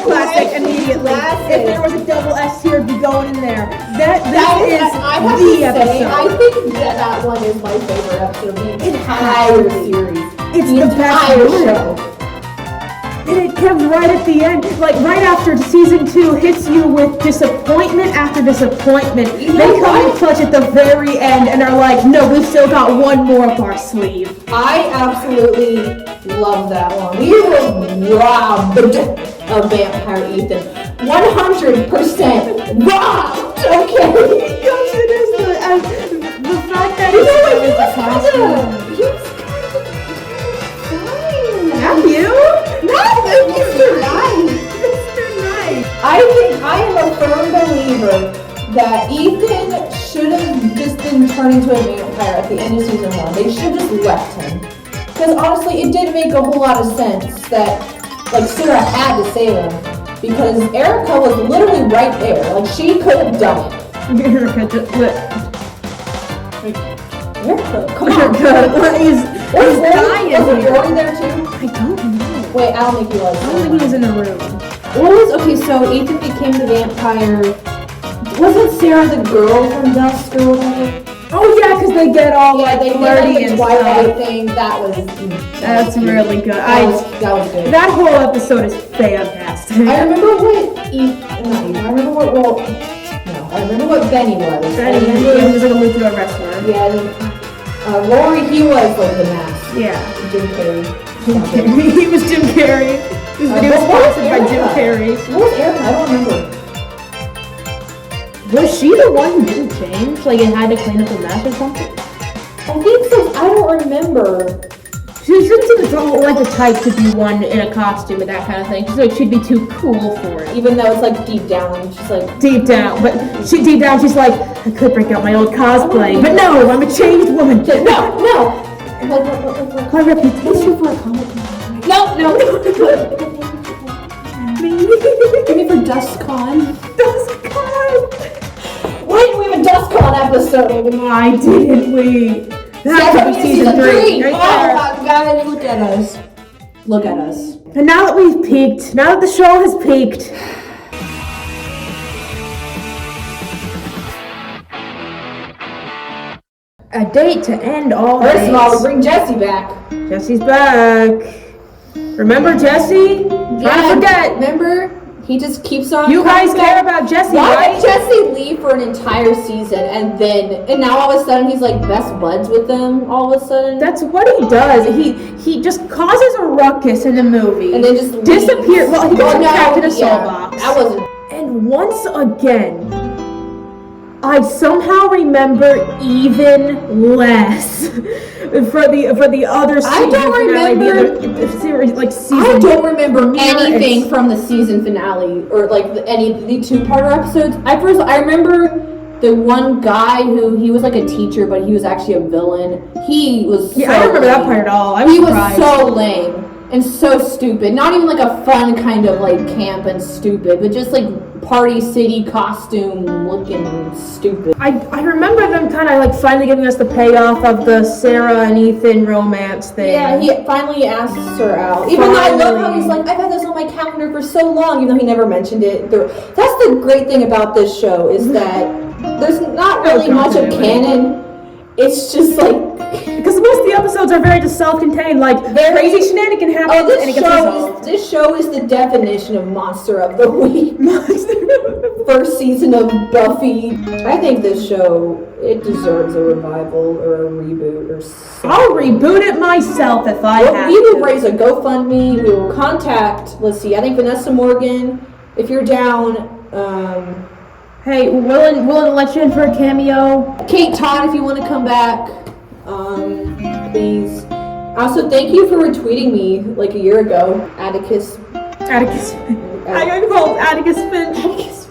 classic immediately. If there was a double S tier, it'd be going in there. This is the episode. I think that one is my favorite episode of the entire series. It's the best entire show. And it comes right at the end, like right after season 2 hits you with disappointment after disappointment. They come and clutch at the very end and are like, no, we've still got one more up our sleeve. I absolutely love that one. We were robbed of Vampire Ethan. 100% robbed, okay? Because it is the fact that You know what, it's a costume. Have you? Mr. Nice. Mr. Nice. I am a firm believer that Ethan should have just been turned into a vampire at the end of season 1. They should have just left him. Because honestly, it didn't make a whole lot of sense that like Sarah had to save him. Because Erica was literally right there. Like she could have done it. Erica, Erica, come on. what is dying Was here? Rory there too? I don't know. Wait, I don't think he was. I don't think he was in the room. Okay, so Ethan became the vampire. Wasn't Sarah the girl from Dusker or whatever? Oh yeah, because they get all like they did flirty like the and Twilight stuff. thing. That's really good. That was good. That whole episode is fantastic. I remember what I remember what Benny was. Benny, he was like a Luthor wrestler. Yeah, Rory, he was like the mask. Yeah. Jim Carrey. He was Jim Carrey. His video was sponsored by Jim Carrey. What was Erica? I don't remember. Was she the one who didn't change? Like it had to clean up the mess or something? I think so. I don't remember. She didn't seem like the type to be one in a costume and that kind of thing. She's like she'd be too cool for it. Even though it's like deep down, she's like Deep down, she's like, I could break out my old cosplay, but no, I'm a changed woman. no. My reputation for a comic. No. Maybe for DustCon. DustCon. Why didn't we have a DustCon episode? Why didn't we? That could be season 3. Right Oh there. my God! Look at us. Look at us. And now that we've peaked, now that the show has peaked. A date to end all First dates. of all, we bring Jessie back. Jesse's back. Remember Jessie? Trying to forget. Remember? He just keeps on. You guys coming care back. about Jessie, Why right? did Jessie leave for an entire season and now all of a sudden he's like best buds with them all of a sudden? That's what he does. He just causes a ruckus in the movie. And then just disappears. Well, he gets trapped in a soul yeah, box. That wasn't. And once again, I somehow remember even less for the other season. I don't remember the series like season. I don't remember premiere. anything from the season finale or like any of the 2-parter episodes. I remember the one guy who he was like a teacher, but he was actually a villain. He was Yeah, so I don't remember that lame. part at all. He was so lame and so stupid. Not even like a fun kind of like camp and stupid, but just like Party City costume looking stupid. I remember them kind of like finally giving us the payoff of the Sarah and Ethan romance thing. Yeah, he finally asks her out. Even though I love how he's like, I've had this on my calendar for so long, even though he never mentioned it. That's the great thing about this show is that there's not really much of canon. It's just like because most of the episodes are very just self-contained, like crazy shenanigan happens and it gets resolved. This show is the definition of Monster of the Week. First season of Buffy. I think this show, it deserves a revival or a reboot or something. I'll reboot it myself if I have We will to. raise a GoFundMe. We will contact, let's see, I think Vanessa Morgan, if you're down, Hey, willing to let you in for a cameo. Kate Todd, if you want to come back, please. Also, thank you for retweeting me like a year ago, Atticus. I got called Atticus Finch. Atticus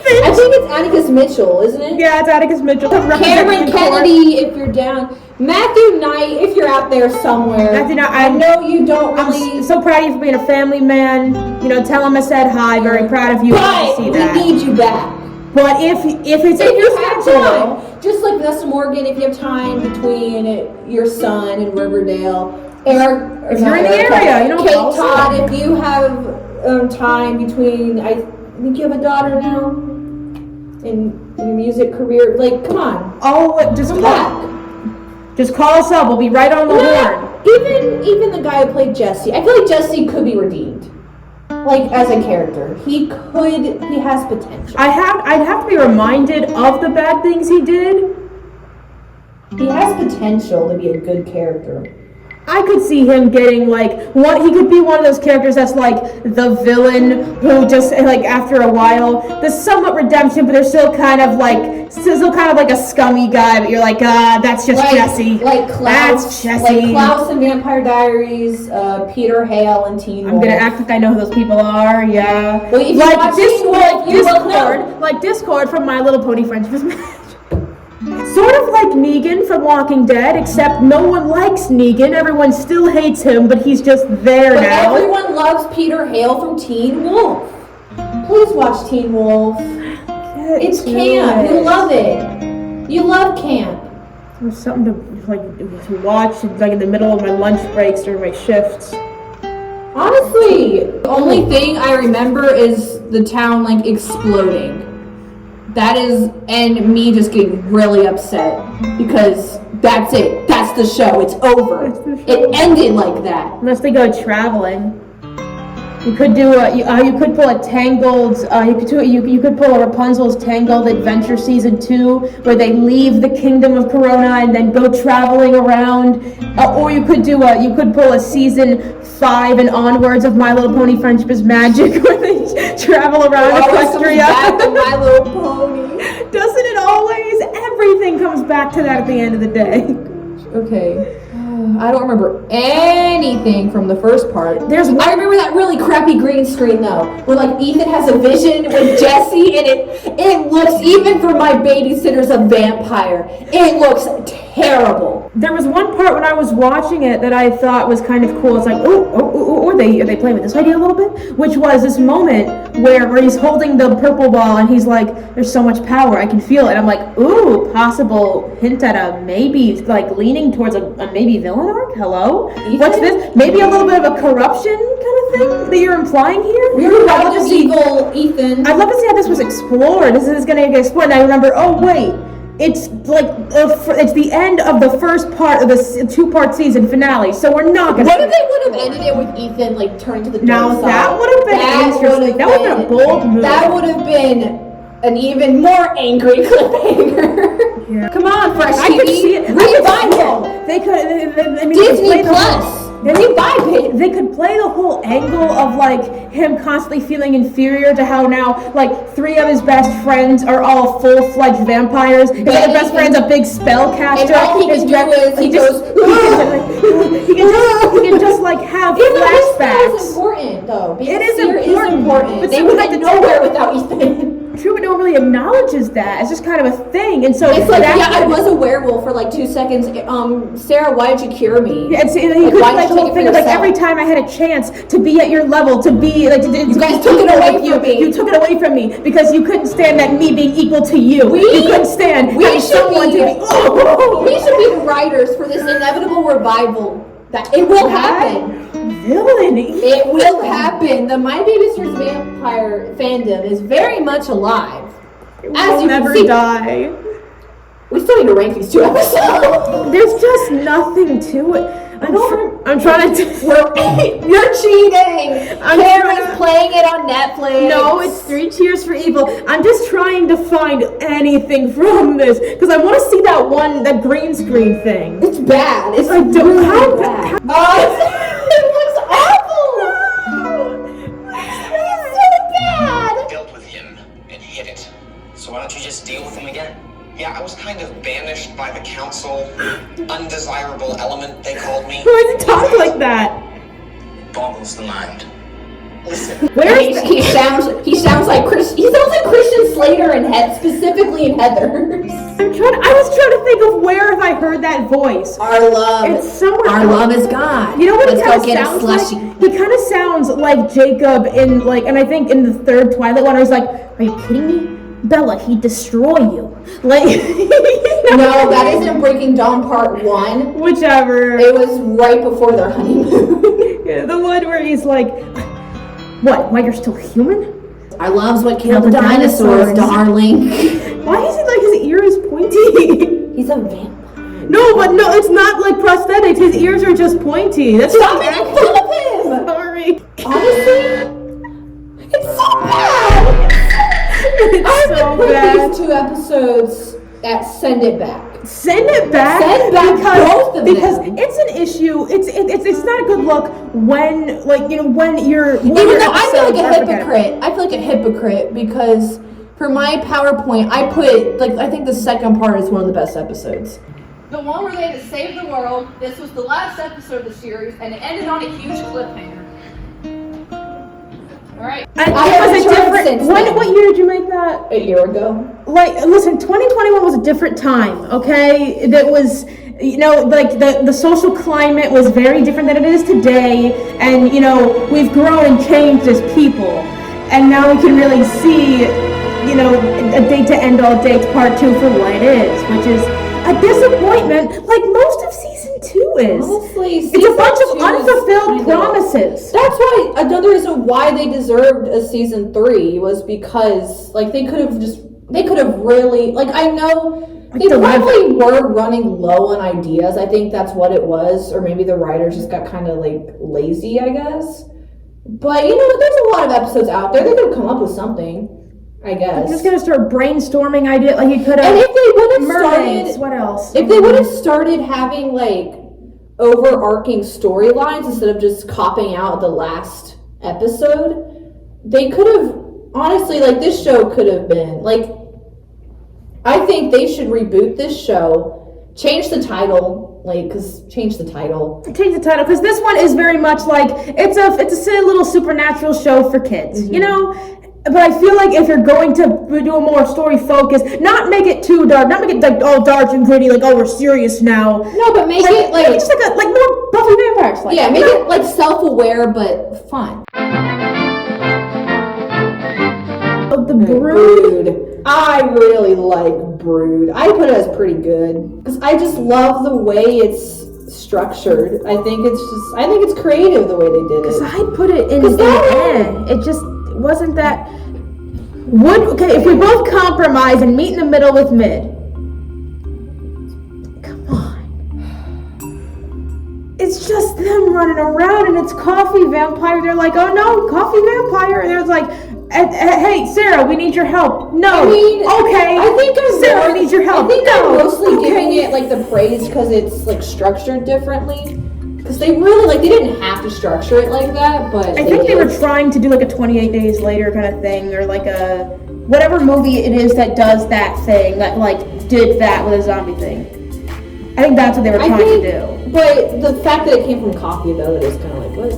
Finch. I think it's Atticus Mitchell, isn't it? Yeah, it's Atticus Mitchell. Cameron Kennedy, if you're down. Matthew Knight, if you're out there somewhere. Matthew Knight, I know you don't really. I'm so proud of you for being a family man. You know, tell him I said hi. Very proud of you. But See we that. need you back. But if it's If you have time, just like Vanessa Morgan, if you have time between your son and Riverdale, Eric, if you're in the area, you know, Kate also. Todd, if you have time between, I think you have a daughter now, in your music career, like, come on, Oh, just come call back. us up. We'll be right on the horn. even the guy who played Jessie, I feel like Jessie could be redeemed. Like, as a character. He has potential. I'd have to be reminded of the bad things he did. He has potential to be a good character. I could see him getting he could be one of those characters that's like the villain who just like after a while there's somewhat redemption, but they're still kind of like a scummy guy, but you're like, that's just Jessie. Like Klaus. That's Jessie. Like Klaus in Vampire Diaries, Peter Hale and Teen Wolf. I'm gonna act like I know who those people are, yeah. Well, if you watch Discord from My Little Pony Friendship is Magic. Sort of like Negan from Walking Dead, except no one likes Negan. Everyone still hates him, but he's just there now. But everyone loves Peter Hale from Teen Wolf. Please watch Teen Wolf. It's camp. You love it. You love camp. There's something to watch like in the middle of my lunch breaks during my shifts. Honestly, the only thing I remember is the town like exploding. That is, and me just getting really upset because that's it. That's the show. It's over. It ended like that. Unless they go traveling. You could do you could pull a Tangled, you could pull a Rapunzel's Tangled Adventure Season 2, where they leave the Kingdom of Corona and then go traveling around, or you could pull a Season 5 and onwards of My Little Pony Friendship is Magic, where they travel around Equestria. Back to My Little Pony. Doesn't it always? Everything comes back to that at the end of the day. Okay. I don't remember anything from the first part. I remember that really crappy green screen though, where like Ethan has a vision with Jessie, and it looks, even for my babysitter's a vampire, it looks terrible. There was one part when I was watching it that I thought was kind of cool. It's like, are they playing with this idea a little bit? Which was this moment where he's holding the purple ball and he's like, there's so much power, I can feel it. And I'm like, ooh, possible hint at a maybe, like leaning towards a maybe villain arc? Hello? Ethan? What's this? Maybe a little bit of a corruption kind of thing that you're implying here? We're about to see evil Ethan. I'd love to see how this was explored. This is going to get explored. And I remember, oh wait, it's like it's the end of the first part of the 2-part season finale, so we're not gonna. What if they would have ended it with Ethan like turning to the dark side? Now that would have been interesting. That would have been a bold move. That would have been an even more angry cliffhanger. Yeah. Come on, Fresh TV. I could see it. Revival. They could. Disney Plus. Revive it. They could play the whole angle of like him constantly feeling inferior to how now like 3 of his best friends are all full-fledged vampires. His other best friend's a big spellcaster. And all he can do is he can just like have flashbacks. It's important though. It is important. But they would have nowhere without Ethan. True, but no one really acknowledges that. It's just kind of a thing, and so it's like, yeah, I was a werewolf for like 2 seconds. Sarah, why did you cure me? Yeah, and so you could like the whole thing of like every time I had a chance to be at your level, to be like, you guys took it away from me. You took it away from me because you couldn't stand that me being equal to you. You couldn't stand someone to be. We should be the writers for this inevitable revival. That it will happen. Villainy. It will happen. The My Babysitter's Vampire fandom is very much alive. As you never can see, die. We still need to rank these 2 episodes. There's just nothing to it. I'm trying to. You're cheating. Karen's playing it on Netflix. No, it's 3 Cheers for Evil. I'm just trying to find anything from this because I want to see that green screen thing. It's bad. It's like really bad. It looks awful. It's so bad. Dealt with him and hit it. So why don't you just deal with him again? Yeah, I was kind of banished by the council. Undesirable element, they called me. Who does he talk like that? Boggles the mind. Listen. He sounds like Christian Slater and specifically in Heathers. I was trying to think of where have I heard that voice. Our love. It's somewhere. Our love is God. You know what he kind of sounds like? He kind of sounds like Jacob in and I think in the 3rd Twilight one, where he's like, "Are you kidding me? Bella, he'd destroy you." Like, no, that isn't Breaking Dawn Part 1. Whichever. It was right before their honeymoon. Yeah, the one where he's like, "What? Why, you're still human?" Our love's what killed the dinosaurs, darling. Why is it like his ear is pointy? He's a vampire. No, but no, it's not like prosthetics. His ears are just pointy. That's Stop making fun of him! Sorry. Honestly, it's so bad! It's so put bad. these 2 episodes at Send It Back. Send it back. Send back both of because them. it's an issue. It's not a good look when when you're Even though I feel like a hypocrite. I feel like a hypocrite because for my PowerPoint, I put I think the second part is one of the best episodes. The one where they had to save the world. This was the last episode of the series, and it ended on a huge cliffhanger. All right. It was a different. Since then. What year did you make that? A year ago. Listen, 2021 was a different time. Okay, that was. The social climate was very different than it is today, and we've grown and changed as people, and now we can really see, a Date to End All Dates Part 2 for what it is, which is a disappointment, like most of season 2 is. Honestly, it's a bunch of unfulfilled promises. That's why another reason why they deserved a season 3 was because they could have really I know. They probably were running low on ideas. I think that's what it was. Or maybe the writers just got kind of lazy, I guess. But there's a lot of episodes out there. They could have come up with something, I guess. I'm just gonna start brainstorming ideas. You could have. And if they would have mermaids, started, what else? If they would have started having overarching storylines instead of just copping out the last episode, they could have honestly this show could have been I think they should reboot this show, change the title, change the title. Change the title, because this one is very much it's a silly little supernatural show for kids, But I feel like if you're going to do a more story focus, not make it too dark, not make it all dark and gritty, we're serious now. No, but make it make it just more Buffy Vampire Slayer. Yeah, make it self-aware but fun. The Brewed. I really like Brewed. I put it as pretty good because I just love the way it's structured. I think it's creative the way they did it. Because I'd put it in it just wasn't that. If we both compromise and meet in the middle with mid. Come on. It's just them running around and it's Coffee Vampire. They're like, oh no, Coffee Vampire. And there's hey, Sarah, we need your help. No. Okay. I think Sarah needs your help. I think I'm mostly giving it the praise because it's structured differently. Because they really they didn't have to structure it like that, but I think they were trying to do a 28 Days Later kind of thing, or a whatever movie it is that does that thing that did that with a zombie thing. I think that's what they were trying to do. But the fact that it came from Coffee though, it is kind of what?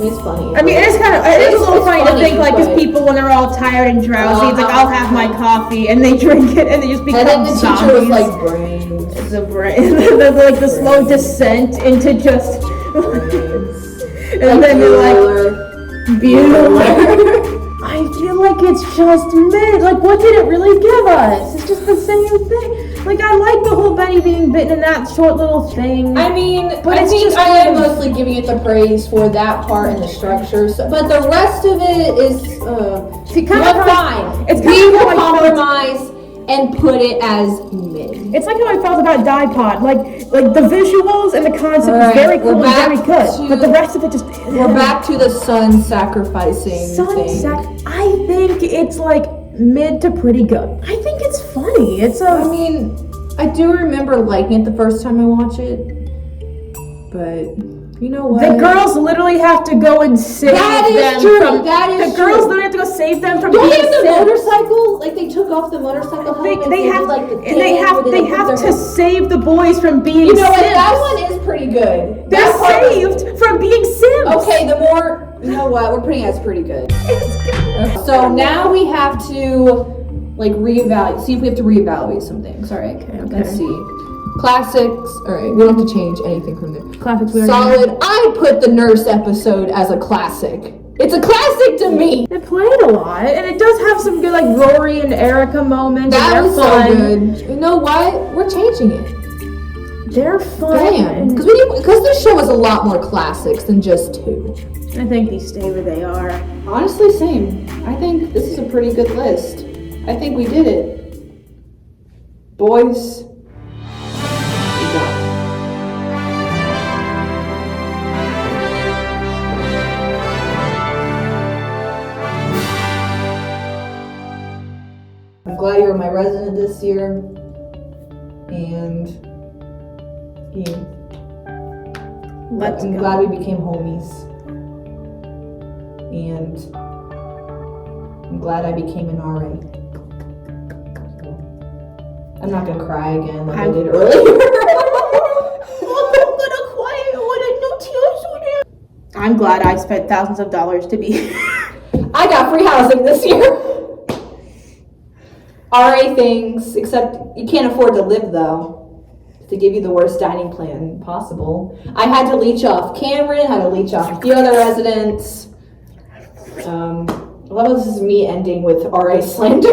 I mean, it's funny. I mean, it is a little funny to think because people when they're all tired and drowsy, it's I'll have my coffee, and they drink it and they just become and then the zombies. teacher was brains. It's a brain. The slow descent into just. And then they're Bueller. I feel like it's just mid. What did it really give us? It's just the same thing. I like the whole Benny being bitten in that short little thing. I mean, but I think I am mostly giving it the praise for that part and the structure. But the rest of it is, fine. It's we will compromise and put it as mid. It's how I felt about Dipod. The visuals and the concept is very cool and very good, but the rest of it just. We're back to the sun sacrificing thing. I think it's mid to pretty good. I think it's funny. I mean, I do remember liking it the first time I watched it, but you know what? The girls literally have to go and save them. That is true. The girls literally have to go save them from being sick. Don't they have the motorcycle? They took off the motorcycle helmet. They have to save the boys from being. You know what? Sims. That one is pretty good. They're saved from being Sims. Okay, you know what? We're putting it as pretty good. So now we have to reevaluate. See if we have to reevaluate some things. All right. Okay. Let's see. Classics. All right. We don't have to change anything from there. Classics. Solid. I put the nurse episode as a classic. It's a classic to me. It played a lot, and it does have some good Rory and Erica moments. That was fun. so good. You know what? We're changing it. They're fun. Damn. Because this show is a lot more classics than just 2. I think these stay where they are. Honestly, same. I think this is a pretty good list. I think we did it. Boys. you're my resident this year. And I'm glad we became homies. And I'm glad I became an RA. I'm not gonna cry again like I did earlier. I'm glad I spent thousands of dollars to be. I got free housing this year. RA things, except you can't afford to live though. To give you the worst dining plan possible. I had to leech off Cameron, had to leech off a few other residents. A lot of this is me ending with RA slander.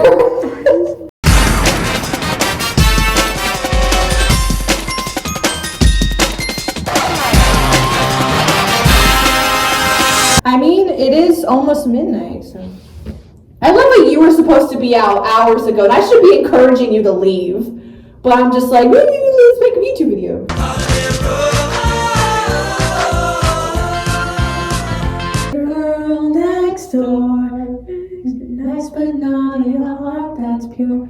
I mean, it is almost midnight, so. I love that you were supposed to be out hours ago, and I should be encouraging you to leave. But I'm just like, let's make a YouTube video. Girl next door, nice but not in a heart that's pure.